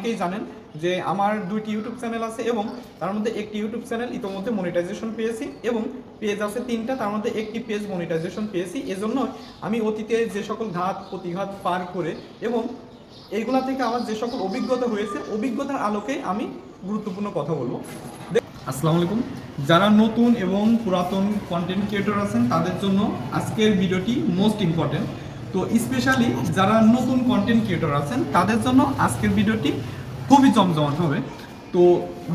অনেকেই জানেন যে আমার দুইটি ইউটিউব চ্যানেল আছে এবং তার মধ্যে একটি ইউটিউব চ্যানেল ইতোমধ্যে মনিটাইজেশন পেয়েছি এবং পেজ আছে 3টা, তার মধ্যে একটি পেজ মনিটাইজেশন পেয়েছি। এজন্য আমি অতীতে যে সকল ঘাত প্রতিঘাত পার করে এবং এইগুলা থেকে আমার যে সকল অভিজ্ঞতা হয়েছে, অভিজ্ঞতার আলোকে আমি গুরুত্বপূর্ণ কথা বলবো। আসসালামু আলাইকুম। যারা নতুন এবং পুরাতন কন্টেন্ট ক্রিয়েটর আছেন তাদের জন্য আজকের ভিডিওটি মোস্ট ইম্পর্টেন্ট। তো স্পেশালি যারা নতুন কন্টেন্ট ক্রিয়েটর আছেন তাদের জন্য আজকের ভিডিওটি খুবই জমজমাট হবে। তো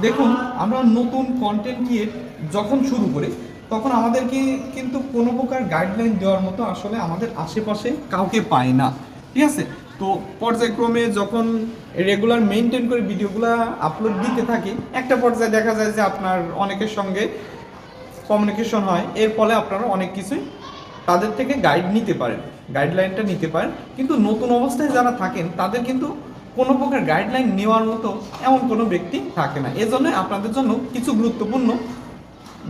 দেখুন, আমরা নতুন কন্টেন্ট ক্রিয়েট যখন শুরু করি তখন আমাদেরকে কিন্তু কোনো প্রকার গাইডলাইন দেওয়ার মতো আসলে আমাদের আশেপাশে কাউকে পাই না, ঠিক আছে? তো পর্যায়ক্রমে যখন রেগুলার মেনটেন করে ভিডিওগুলো আপলোড দিতে থাকি, একটা পর্যায়ে দেখা যায় যে আপনার অনেকের সঙ্গে কমিউনিকেশন হয়, এর ফলে আপনারা অনেক কিছুই তাদের থেকে গাইডলাইনটা নিতে পারেন। কিন্তু নতুন অবস্থায় যারা থাকেন তাদের কিন্তু কোনো প্রকার গাইডলাইন নেওয়ার মতো এমন কোনো ব্যক্তি থাকে না। এজন্য আপনাদের জন্য কিছু গুরুত্বপূর্ণ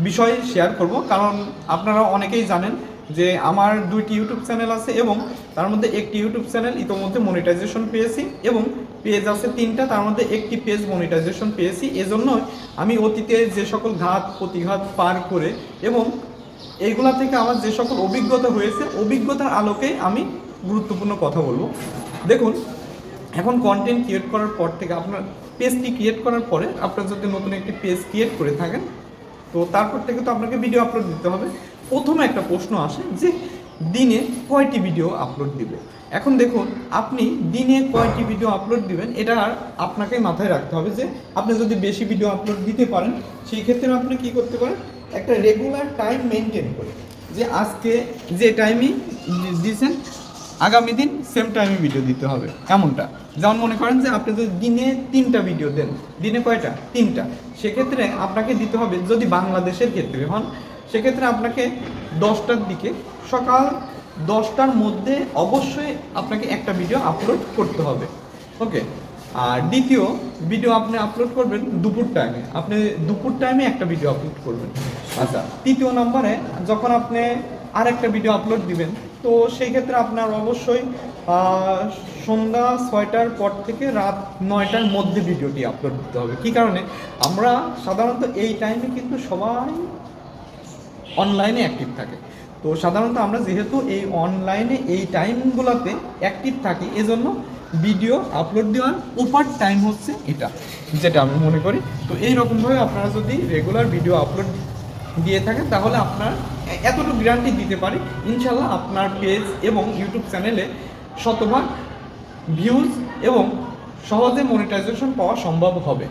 বিষয় শেয়ার করব, কারণ আপনারা অনেকেই জানেন যে আমার দুইটি ইউটিউব চ্যানেল আছে এবং তার মধ্যে একটি ইউটিউব চ্যানেল ইতোমধ্যে মনিটাইজেশন পেয়েছি এবং পেজ আছে 3টা, তার মধ্যে একটি পেজ মনিটাইজেশন পেয়েছি। এজন্য আমি অতীতে যে সকল ঘাত প্রতিঘাত পার করে এবং এইগুলা থেকে আমার যে সকল অভিজ্ঞতা হয়েছে, অভিজ্ঞতার আলোকে আমি গুরুত্বপূর্ণ কথা বলবো। দেখুন, এখন কন্টেন্ট ক্রিয়েট করার পর থেকে আপনার পেজটি ক্রিয়েট করার পরে আপনার যদি নতুন একটি পেজ ক্রিয়েট করে থাকেন তো তারপর থেকে তো আপনাকে ভিডিও আপলোড দিতে হবে। প্রথমে একটা প্রশ্ন আসে যে দিনে কয়টি ভিডিও আপলোড দিবে। এখন দেখুন, আপনি দিনে কয়টি ভিডিও আপলোড দিবেন এটা আপনাকে মাথায় রাখতে হবে যে আপনি যদি বেশি ভিডিও আপলোড দিতে পারেন সেই ক্ষেত্রে আপনি কি করতে পারেন, একটা রেগুলার টাইম মেনটেন করে যে আজকে যে টাইমই দিয়েছেন আগামী দিন সেম টাইমে ভিডিও দিতে হবে এমনটা। যেমন মনে করেন যে আপনি যদি দিনে 3টা ভিডিও দেন, দিনে কয়টা? 3টা। সেক্ষেত্রে আপনাকে দিতে হবে, যদি বাংলাদেশের ক্ষেত্রে হন সেক্ষেত্রে আপনাকে 10টার দিকে, সকাল 10টার মধ্যে অবশ্যই আপনাকে একটা ভিডিও আপলোড করতে হবে, ওকে? আর দ্বিতীয় ভিডিও আপনি আপলোড করবেন দুপুর টাইমে, আপনি দুপুর টাইমে একটা ভিডিও আপলোড করবেন। আচ্ছা, তৃতীয় নম্বরে যখন আপনি আরেকটা ভিডিও আপলোড দিবেন তো সেই ক্ষেত্রে আপনার অবশ্যই সন্ধ্যা 6টার পর থেকে রাত 9টার মধ্যে ভিডিওটি আপলোড দিতে হবে। কী কারণে? আমরা সাধারণত এই টাইমে কিন্তু সবাই অনলাইনে অ্যাক্টিভ থাকে। তো সাধারণত আমরা যেহেতু এই অনলাইনে এই টাইমগুলোতে অ্যাক্টিভ থাকি, এজন্য ভিডিও আপলোড দেওয়ার প্রপার টাইম হচ্ছে এটা, যেটা আমি মনে করি। তো এইরকমভাবে আপনারা যদি রেগুলার ভিডিও আপলোড দিয়ে থাকেন তাহলে আপনার এতটুকু গ্যারান্টি দিতে পারি ইনশাল্লাহ আপনার পেজ এবং ইউটিউব চ্যানেলে শতভাগ ভিউজ এবং সহজে মনিটাইজেশন পাওয়া সম্ভব হবে।